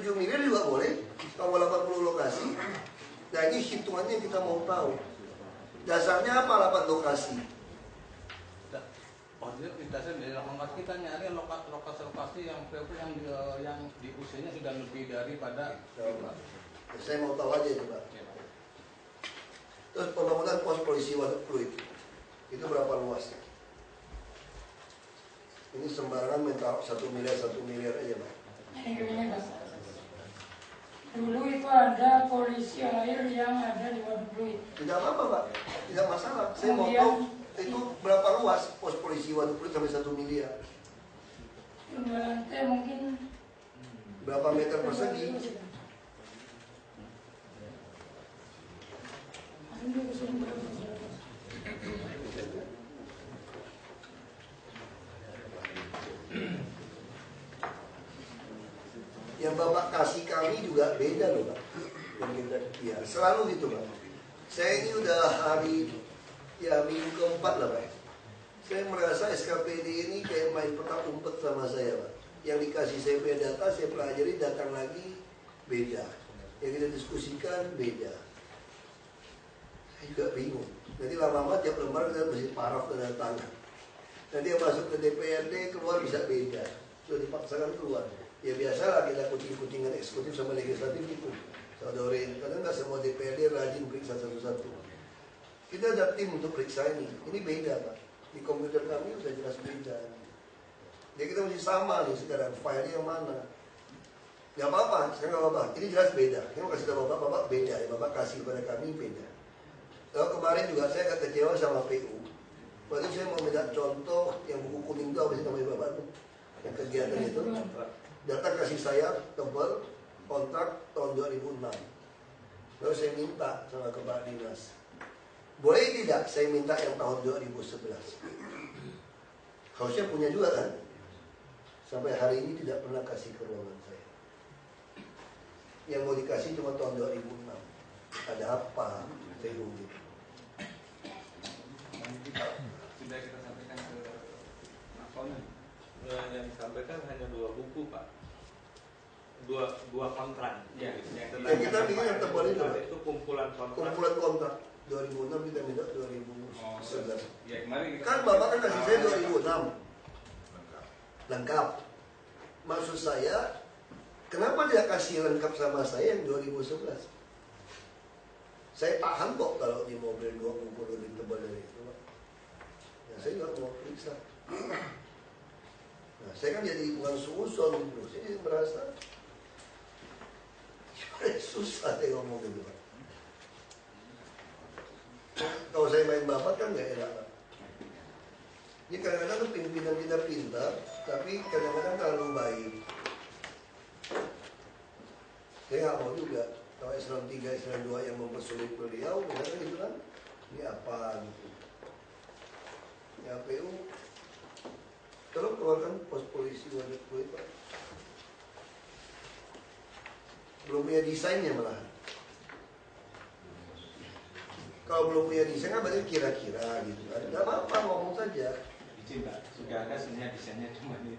7 miliar juga boleh, kalau 80 lokasi. Nah ini hitungannya yang kita mau tahu. Dasarnya apa 8 lokasi? Oh, itu dasarnya dari 8 kita nyari lokasi-lokasi yang di usianya sudah lebih daripada. Saya mau tahu aja coba. Terus pembangunan pos polisi Waduk Pluit itu berapa luas? Ini sembarangan minta 1 miliar aja, Pak. Dulu itu ada polisi air yang ada di Waduk Pluit. Tidak apa-apa, Pak. Tidak masalah. Saya mau tahu itu berapa luas pos polisi Waduk Pluit sampai 1 miliar. 2 lantai mungkin. Berapa meter persegi? Yang Bapak kasih kami juga beda loh, Pak. Yang kita, ya selalu gitu, Pak. Saya ini udah minggu keempat lah, Pak. Saya merasa SKPD ini kayak main petak umpet sama saya, Pak. Yang dikasih saya punya data, saya pelajari, datang lagi beda. Yang kita diskusikan beda. Saya juga bingung. Nanti lama-lama tiap lembar kita mesti paraf dan tangan. Nanti yang masuk ke DPRD keluar bisa beda. Sudah dipaksakan keluar. Ya biasalah kita kucing-kucingan eksekutif sama legislatif itu. Saudorin, karena nggak semua DPRD rajin periksa satu-satu. Kita ada tim untuk periksa ini. Ini beda, Pak. Di komputer kami sudah jelas beda. Jadi kita mesti sama nih sekarang. Filenya yang mana? Gak apa-apa, sekarang gak apa-apa. Ini jelas beda. Saya mau kasih tahu Bapak beda. Ya, Bapak kasih kepada kami beda. Lalu kemarin juga saya agak kecewa sama PU. Waktu saya mau minta contoh yang buku kuning itu apa sih namanya Bapak tuh? Yang kegiatan itu. Data kasih saya tebal kontrak tahun 2006. Lalu saya minta sama Kepala Dinas, boleh tidak saya minta yang tahun 2011? Harusnya punya juga kan? Sampai hari ini tidak pernah kasih ke ruangan saya. Yang mau dikasih cuma tahun 2006. Ada apa? Saya nunggu. Sudah kita sampaikan ke Nasional. Yang disampaikan hanya 2 buku, Pak. Dua kontrak. Ya, yang kita bikin yang tebal itu kumpulan kontrak. Kumpulan kontrak 2006 kita minta 2011. Ya, kemarin kita kan Bapak kan kasih saya 2006 lengkap. Maksud saya, kenapa dia kasih lengkap sama saya yang 2011? Saya paham kok kalau di mobil 2 buku lebih tebal dari itu, Pak. Ya, saya juga mau periksa. Nah, saya kan jadi bukan suuson gitu. Saya merasa susah deh ngomong gitu, Pak. Kalau saya main Bapak kan nggak enak, Pak. Ini kadang-kadang tuh pimpinan kita pintar, tapi kadang-kadang terlalu baik. Saya nggak mau juga kalau Islam 3, Islam 2 yang mempersulit beliau, misalnya gitu kan, ini apa gitu. Ya PU, tolong keluarkan pos polisi Waduk Pluit, Pak. Belum punya desainnya malah. Kalau belum punya desain kan berarti kira-kira gitu kan. Gak apa-apa, ngomong saja. Izin Pak, sudah ada sebenarnya desainnya, cuma ini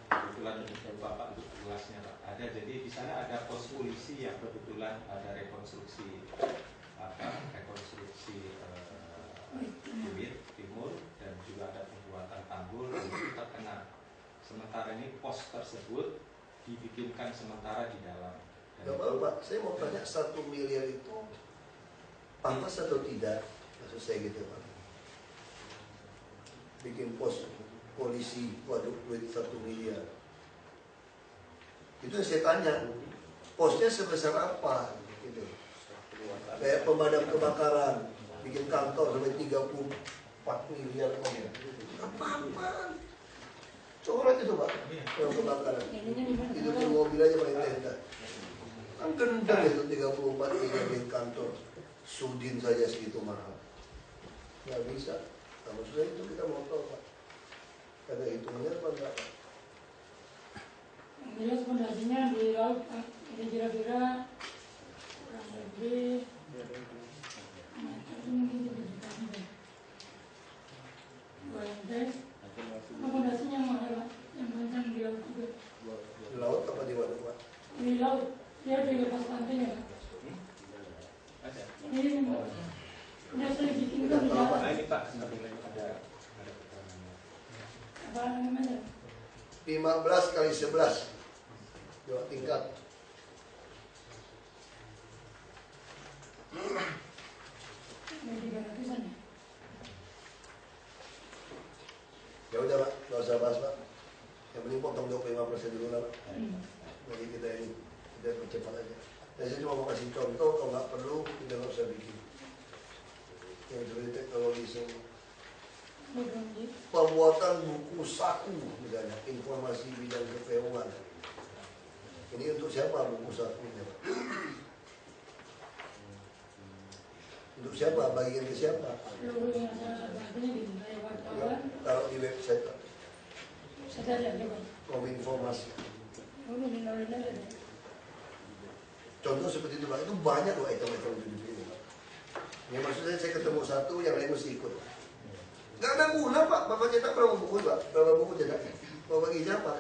kebetulan Bapak untuk jelasnya Pak. Ada, jadi di sana ada pos polisi yang kebetulan ada rekonstruksi Pluit Timur dan juga ada pembuatan tanggul dan itu terkena. Sementara ini pos tersebut dibikinkan sementara di dalam. Gak apa-apa, saya mau tanya 1 miliar itu pantas atau tidak? Maksud saya gitu, Pak. Bikin pos polisi Waduk Pluit 1 miliar. Itu yang saya tanya, posnya sebesar apa? Gitu. Kayak pemadam kebakaran, bikin kantor sampai 34 miliar. Apa-apa? Coret itu, Pak, yang kebakaran. Itu tuh mobil aja paling tenda. Kan gendang itu 34 miliar kantor. Sudin saja segitu mahal. Nggak bisa. Nah, maksudnya itu kita mau tahu, Pak. Ada hitungannya apa enggak, Pak? Yang jelas fondasinya di laut, Pak. Ini kira-kira kurang lebih mungkin 7 tahun. 2 lantai. Fondasinya mahal, Pak. Yang panjang di laut juga. Di laut apa di waduk, Pak? Di laut, dia di lepas pantainya. Ada. Ini udah saya bikin tuh di Nah, dalam. ini Pak, ada Apa namanya? 15 kali 11 2 tingkat. Ini 300-an ya? Ya udah Pak, nggak usah bahas Pak. Yang penting potong 25% dulu lah Pak. Jadi kita percepat aja. Dan saya cuma mau kasih contoh, kalau nggak perlu kita nggak usah bikin. Yang dari teknologi semua. Pembuatan buku saku misalnya, informasi bidang kepemimpinan. Ini untuk siapa buku sakunya Pak? Untuk siapa? Bagian ke siapa? Seluruh masyarakat Banten ini saya wartawan. Taruh di website Pak. Saya ada coba. Kominformasi. Dulu minolin aja deh. Contoh seperti itu Pak, itu banyak loh item-item di sini Pak. Ya maksudnya saya ketemu satu, yang lain mesti ikut. Gak ada guna Pak, Bapak cetak berapa buku Pak? Berapa buku cetak? Bapak bagi siapa?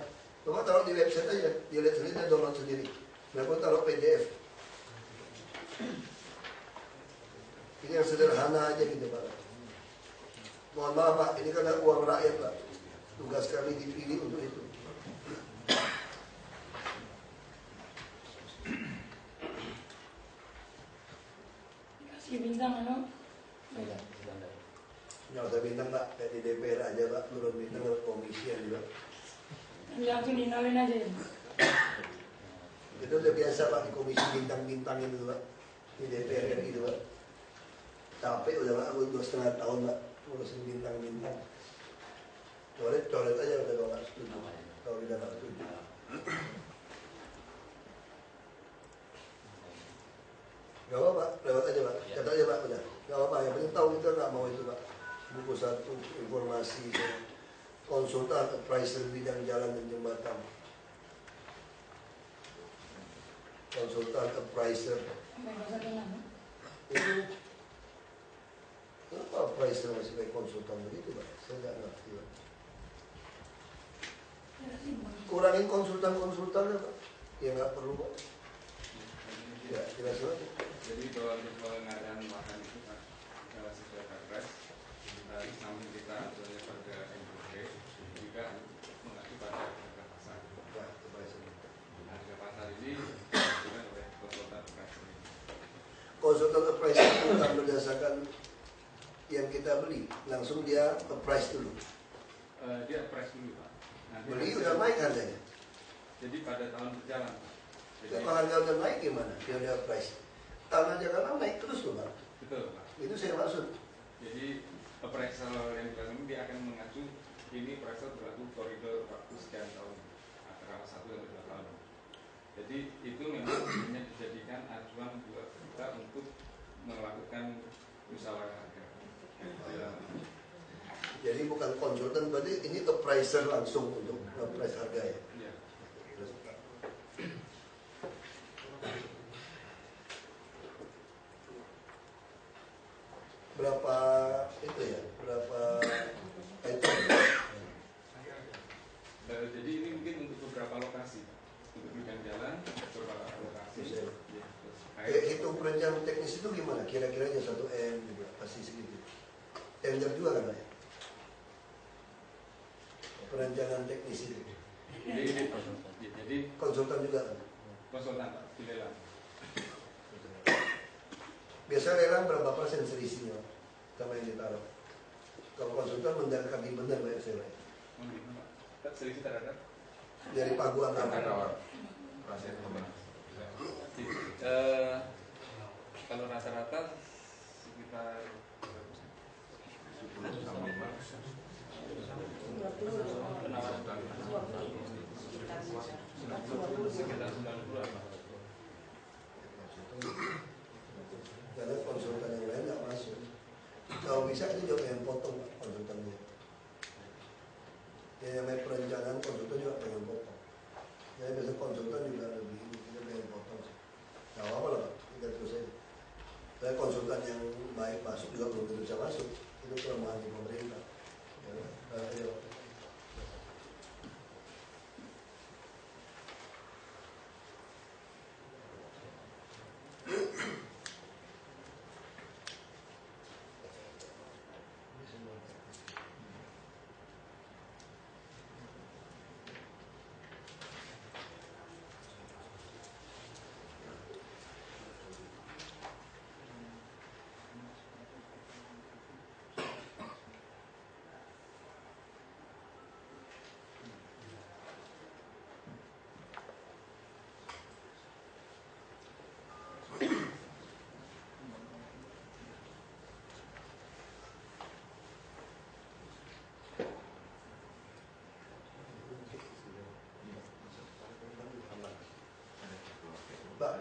Bapak taruh di website aja, dia lihat sendiri, dia download sendiri. Bapak taruh PDF. Ini yang sederhana aja gitu Pak. Mohon maaf Pak, ini kan uang rakyat Pak. Tugas kami dipilih untuk itu. Kasih bintang anu. Beda. Nggak usah bintang Pak, kayak di DPR aja Pak, turun bintang ke komisi juga. Langsung dinolin aja ya. Itu udah biasa Pak, di komisi bintang-bintang itu Pak. Di DPR gitu Pak. Capek udah Pak, aku 2,5 tahun Pak, ngurusin bintang-bintang. Coret aja udah kalau nggak setuju. Kalau kita nggak setuju. Gak apa-apa, lewat aja Pak, kata aja Pak, udah. Gak apa-apa, yang penting tahu kita nggak mau itu Pak. Buku satu, informasi, konsultan, appraiser bidang jalan dan jembatan. Konsultan, appraiser. Bahasa tenang. Itu, kenapa appraiser masih kayak konsultan begitu Pak? Saya nggak ngerti Pak. Kurangin konsultan-konsultannya Pak. Ya nggak perlu Pak. Ya, jelas Pak. Jadi kalau untuk pengadaan lahan itu Pak, sesuai Perpres, di samping kita aturannya pada NUP, juga mengacu pada harga pasar. Ya, appraiser. Harga pasar ini juga oleh konsultan appraiser ini. Konsultan appraiser itu bukan berdasarkan yang kita beli, langsung dia appraise dulu. Dia appraise dulu Pak. Nanti Beli udah naik harganya. Jadi pada tahun berjalan Pak. Jadi, Kalau harga udah naik gimana? Dia udah appraise. Tanah Jakarta naik terus loh Pak. betul Pak. Itu saya maksud. Jadi appraisal yang dilakukan dia akan mengacu ini appraisal berlaku koridor waktu sekian tahun antara 1 sampai 2 tahun. Jadi itu memang hanya dijadikan acuan buat kita untuk melakukan musyawarah harga. Jadi bukan konsultan, berarti ini appraiser langsung untuk appraise harga ya. Iya. Berapa itu ya? Berapa item? Jadi ini mungkin untuk beberapa lokasi, untuk bidang jalan, beberapa lokasi. Bisa. Ya, terus Hitung perencanaan teknis itu gimana? Kira-kiranya 1M juga pasti segitu. Tender juga kan ya? Perencanaan teknis itu. jadi Konsultan juga kan? konsultan Pak, di lelang. Biasa lelang berapa persen selisihnya sama yang ditaruh? Kalau konsultan mendekati benar Pak saya. Pak, selisih terhadap Dari paguan apa? kalau rata-rata sekitar 90-an. Karena konsultan yang lain nggak masuk. Kalau bisa itu juga yang potong Pak, konsultannya. Ya namanya perencanaan konsultan juga pengen potong. Jadi biasa konsultan juga lebih kita pengen potong. Nggak apa-apa lah Pak, kita terus aja. Saya konsultan yang baik masuk juga belum tentu bisa masuk. Itu kelemahan di pemerintah. Ya, ayo.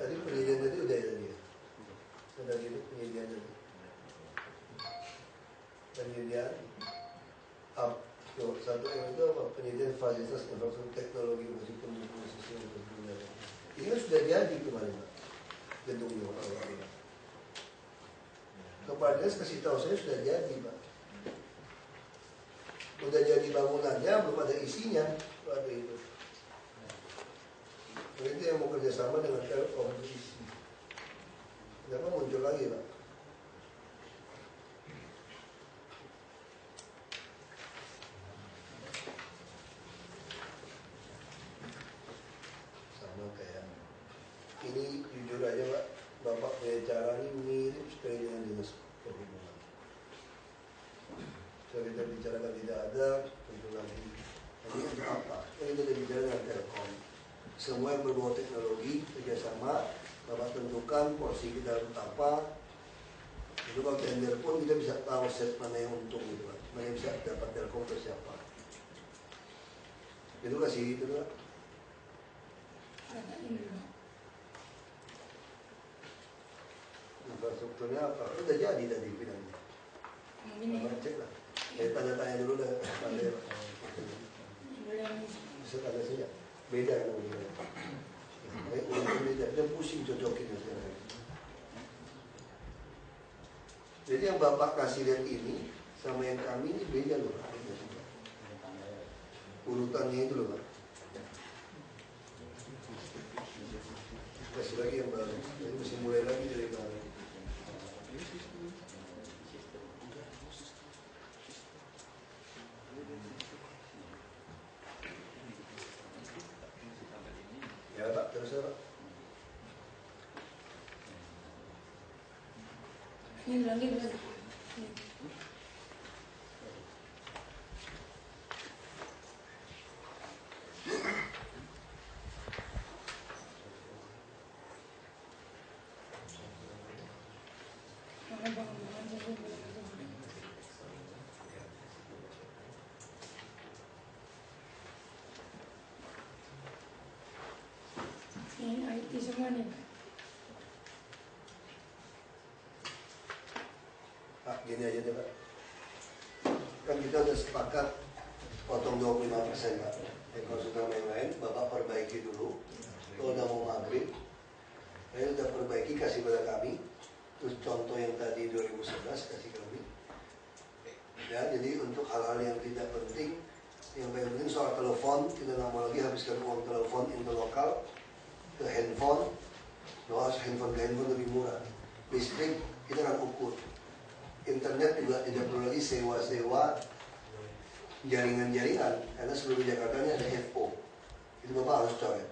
Tadi penyediaan tadi udah ya tadi ya. Ada gitu penyediaan tadi. Penyediaan satu yang itu apa? Penyediaan fasilitas infrastruktur teknologi musik pendukung sosial untuk dunia. Ini kan sudah jadi kemarin Pak. Gedungnya awalnya. Kepala Dinas kasih tahu saya sudah jadi Pak. Udah jadi bangunannya belum ada isinya waktu itu. Itu yang mau kerjasama dengan Telkom isi. Kenapa muncul lagi Pak? Ini jujur aja Pak, Bapak punya cara ini mirip sekali dengan dinas perhubungan. Saya kita bicarakan tidak ada, tentu lagi. Ini untuk apa? Ini kita bicara dengan Telkom. Semua yang berbau teknologi kerjasama, Bapak tentukan porsi kita untuk apa. Itu kalau tender pun kita bisa tahu set mana yang untung gitu Pak. Mana yang bisa dapat Telkom ke siapa. Itu kasih itu Pak. Infrastrukturnya apa? Udah jadi tadi bilangnya. Bapak cek lah. Tanya dulu dah. Bisa tanya saja. Beda kan udah. Beda. Dia pusing cocokin sekarang. Jadi yang Bapak kasih lihat ini sama yang kami ini beda loh. Urutannya itu loh Pak. Kasih lagi yang baru. Jadi mesti mulai lagi dari baru. Ya Pak, terus ya Pak. Ini lagi berarti. Ini IT semua nih. Pak, gini aja deh Pak. Kan kita udah sepakat potong 25% Pak. Kalau sudah yang lain, Bapak perbaiki dulu. Kalau udah mau maghrib, saya udah perbaiki kasih pada kami. Terus contoh yang tadi 2011 kasih kami. Ya, jadi untuk hal-hal yang tidak penting, yang paling penting soal telepon, kita nggak mau lagi habiskan uang telepon interlokal ke handphone. Doa handphone ke handphone lebih murah. Listrik kita akan ukur. Internet juga tidak perlu lagi sewa-sewa jaringan-jaringan, karena seluruh Jakarta ini ada FO. Itu Bapak harus coret.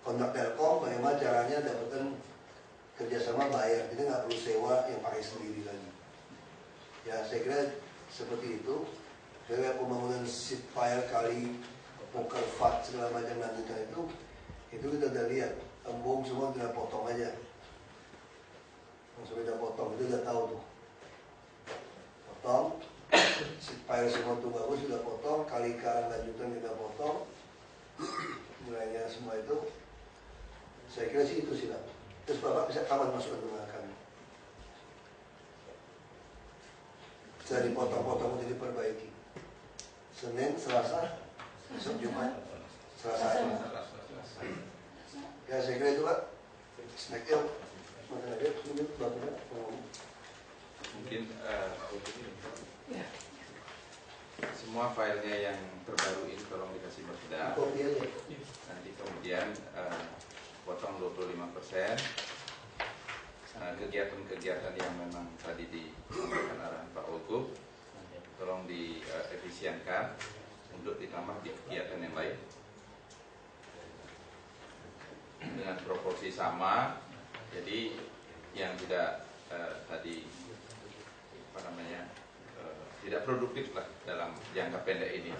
Kontak Telkom, bagaimana caranya dapatkan kerjasama bayar. Kita nggak perlu sewa yang pakai sendiri lagi. Ya saya kira seperti itu. Saya pembangunan sipil kali poker fat segala macam lanjutan itu kita udah lihat. Embung semua kita potong aja. Langsung kita potong, itu udah tahu tuh. Potong, sipil semua tuh bagus sudah potong, kali karang lanjutan kita potong. Mulainya semua itu. Saya kira sih itu sih lah. Terus Bapak bisa kapan masuk dengan kami? Saya dipotong-potong untuk diperbaiki. Senin, Selasa, besok Jumat, Selasa. Ya saya kira itu Pak. Snack yuk. Mana ada? Ini Bapaknya. Mungkin semua filenya yang terbaru ini tolong dikasih Bapak. Kopi aja. Nanti kemudian potong 25%. Kegiatan-kegiatan yang memang tadi disampaikan arahan Pak Wagub tolong diefisienkan untuk ditambah di kegiatan yang lain dengan proporsi sama. Jadi yang tidak tadi tidak produktif lah dalam jangka pendek ini.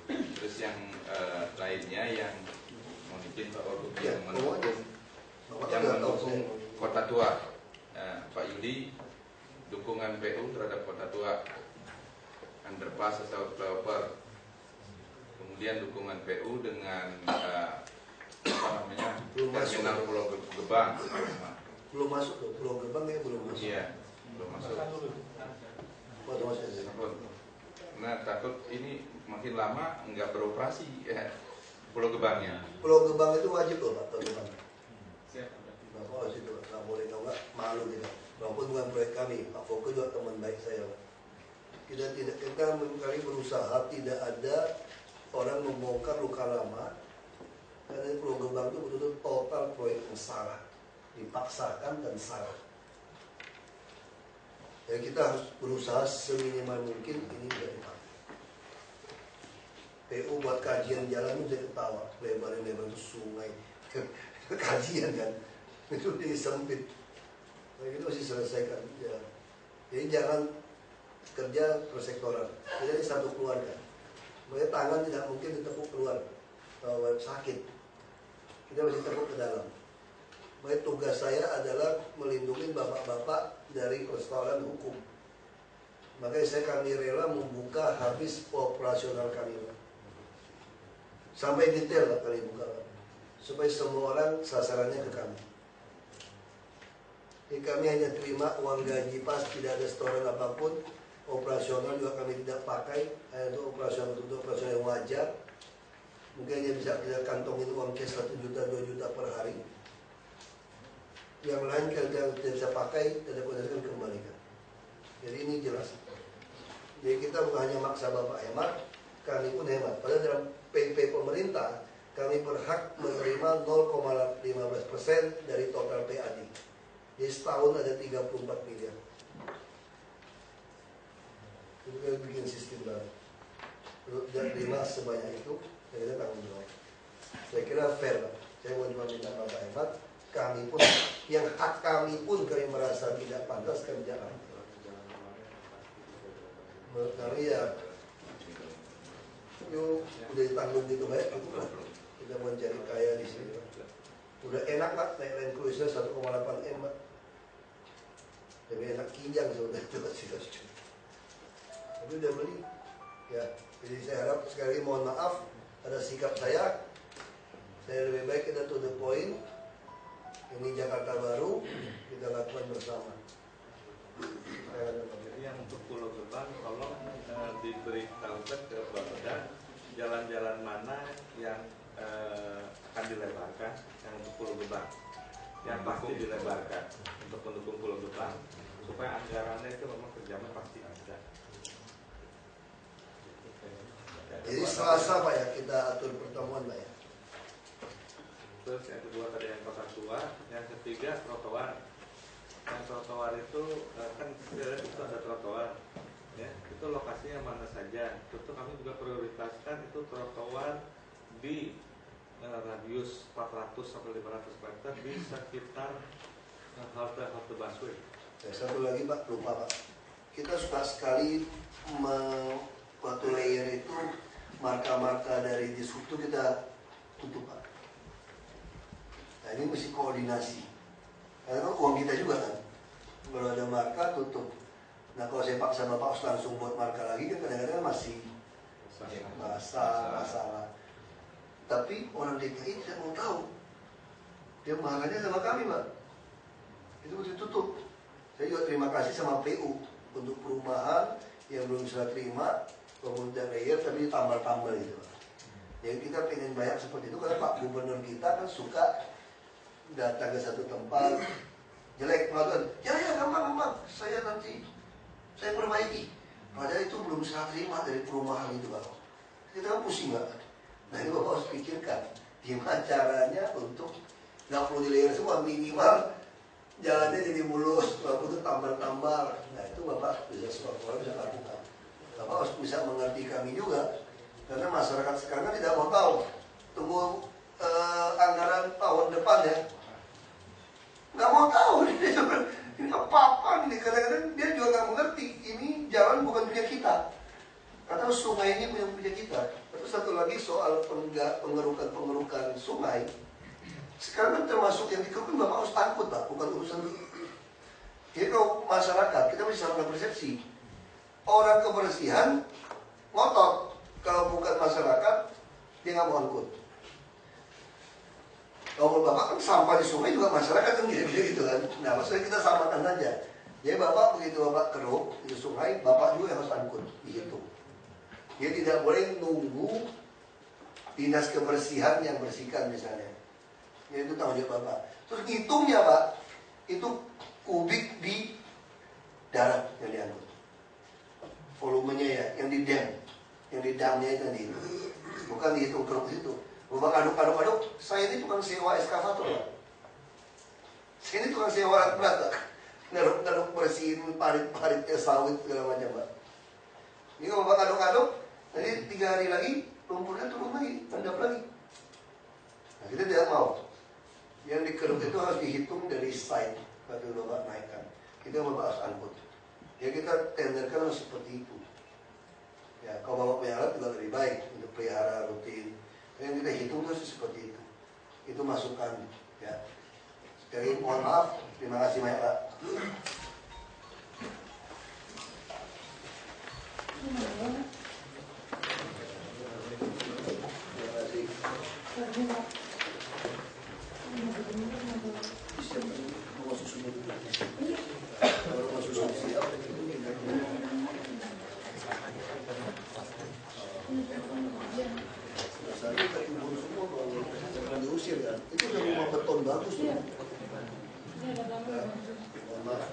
Terus yang lainnya yang mungkin Pak Wagub yang mendukung Kota Tua, Pak Yudi, dukungan PU terhadap Kota Tua, underpass atau flyover, kemudian dukungan PU dengan masuk. terminal Pulau Gebang. Belum masuk tuh, Pulau Gebang ya belum masuk. Iya, belum masuk. Waduh, masuk. Nah, takut ini makin lama nggak beroperasi ya, Pulau Gebangnya. Pulau Gebang itu wajib loh Pak, tahun depan. Siap. Nggak mau situ, nggak boleh nggak malu kita. Walaupun bukan proyek kami, Pak Foko juga teman baik saya Pak. Kita kali berusaha tidak ada orang membongkar luka lama. Karena Pulau Gebang itu betul-betul total proyek yang salah, dipaksakan dan salah. Ya kita harus berusaha seminimal mungkin ini tidak dipakai. PU buat kajian jalan itu saya ketawa, lebar-lebar itu sungai, kajian kan, itu jadi sempit. Nah, itu mesti selesaikan. Ya. Jadi jangan kerja persektoran. Jadi satu keluarga. Makanya tangan tidak mungkin ditepuk keluar kalau sakit. Kita mesti tepuk ke dalam. Makanya tugas saya adalah melindungi bapak-bapak dari persoalan hukum. Makanya kami rela membuka habis operasional kami. Sampai detail lah kami buka. Supaya semua orang sasarannya ke kami. Jadi kami hanya terima uang gaji pas, tidak ada setoran apapun. Operasional juga kami tidak pakai, hanya untuk operasional yang wajar. Mungkin hanya bisa kita kantongin uang cash 1 juta, 2 juta per hari. Yang lain kalau tidak bisa pakai, tidak bisa kembalikan. Jadi ini jelas. Jadi kita bukan hanya maksa Bapak hemat, kami pun hemat. Padahal dalam PP pemerintah, kami berhak menerima 0,15% dari total PAD. Jadi setahun ada 34 miliar. Itu kita bikin sistem baru. Dan terima sebanyak itu, dan kita tanggung jawab. Saya kira fair lah. Saya mau cuma minta Bapak hemat, kami pun, yang hak kami pun kami merasa tidak pantas kami jalan. Menurut kami ya, yuk udah ditanggung gitu baik, kita mau cari kaya di sini. Udah enak lah, naik Land Cruiser 1,8 M Pak. Lebih enak Kijang sebenarnya itu sih. Tapi udah beli, ya. Jadi saya harap sekali lagi mohon maaf ada sikap saya lebih baik kita to the point. Ini Jakarta baru kita lakukan bersama. Jadi yang untuk Pulau Gebang tolong diberitahukan ke Bapeda jalan-jalan mana yang akan dilebarkan yang untuk Pulau Gebang, yang pasti dilebarkan untuk mendukung Pulau Gebang supaya anggarannya itu memang kerjanya pasti ada. Jadi Selasa Pak ya kita atur pertemuan Pak ya. Terus yang kedua tadi yang kota tua, yang ketiga trotoar. Yang trotoar itu kan itu ada trotoar, ya itu lokasinya mana saja. Tentu kami juga prioritaskan itu trotoar di radius 400 sampai 500 meter di sekitar halte busway. Ya, satu lagi Pak, lupa Pak. Kita suka sekali waktu layer itu marka-marka dari dishub itu kita tutup Pak. Nah ini mesti koordinasi. Karena kan uang kita juga kan. Kalau ada marka tutup. Nah kalau saya paksa Bapak harus langsung buat marka lagi kan kadang-kadang masih masalah. Tapi orang DKI tidak mau tahu. Dia marahnya sama kami Pak. Itu mesti tutup. Saya juga terima kasih sama PU untuk perumahan yang belum bisa terima kemudian layer tapi tambal-tambal itu Pak. Jadi kita pengen banyak seperti itu karena Pak Gubernur kita kan suka datang ke satu tempat jelek pengaturan, ya gampang, saya perbaiki. Padahal itu belum saya terima dari perumahan itu Pak. Kita kan pusing Pak. Nah ini Bapak harus pikirkan gimana caranya untuk nggak perlu di layer semua, minimal jalannya jadi mulus, walaupun itu tambal-tambal. Nah itu Bapak bisa suatu bisa lakukan. Bapak harus bisa mengerti kami juga, karena masyarakat sekarang kan tidak mau tahu. Tunggu anggaran tahun depan ya, nggak mau tahu ini apa-apa ini. Kadang-kadang dia juga nggak mengerti ini jalan bukan punya kita, atau sungai ini punya kita. Terus satu lagi soal pengerukan sungai. Sekarang kan termasuk yang dikerukan Bapak harus takut Pak, bukan urusan. Jadi kalau masyarakat kita bisa melakukan persepsi. Orang kebersihan ngotot, kalau bukan masyarakat dia nggak mau angkut. Kalau bapak kan sampah di sungai juga masyarakat kan gitu kan. Nah maksudnya kita samakan aja. Jadi bapak begitu bapak keruk di sungai, bapak juga yang harus angkut dihitung. Dia tidak boleh nunggu dinas kebersihan yang bersihkan misalnya. Ya, itu tanggung jawab bapak. Terus ngitungnya pak, itu kubik di darat yang diangkut. Volumenya ya, yang di dam, yang di damnya itu dihitung. Bukan dihitung keruk itu. Bapak aduk, saya ini tukang sewa eskavator pak. Saya ini tukang sewa alat berat pak. Ngaduk bersihin parit-paritnya sawit segala macam pak. Ini kalau bapak aduk-aduk, nanti 3 hari lagi lumpurnya turun lagi, endap lagi. Nah, kita tidak mau. Yang dikeruk itu harus dihitung dari site waktu bapak naikkan. Itu yang bapak harus angkut. Ya kita tenderkan harus seperti itu. Ya kalau bapak punya alat juga lebih baik untuk pelihara rutin. Yang kita hitung harus seperti itu. Itu masukan. Ya. Sekali mohon maaf. Terima kasih banyak pak. Diusir kan, itu udah rumah beton bagus tuh. Mohon maaf.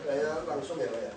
Saya langsung ya pak ya.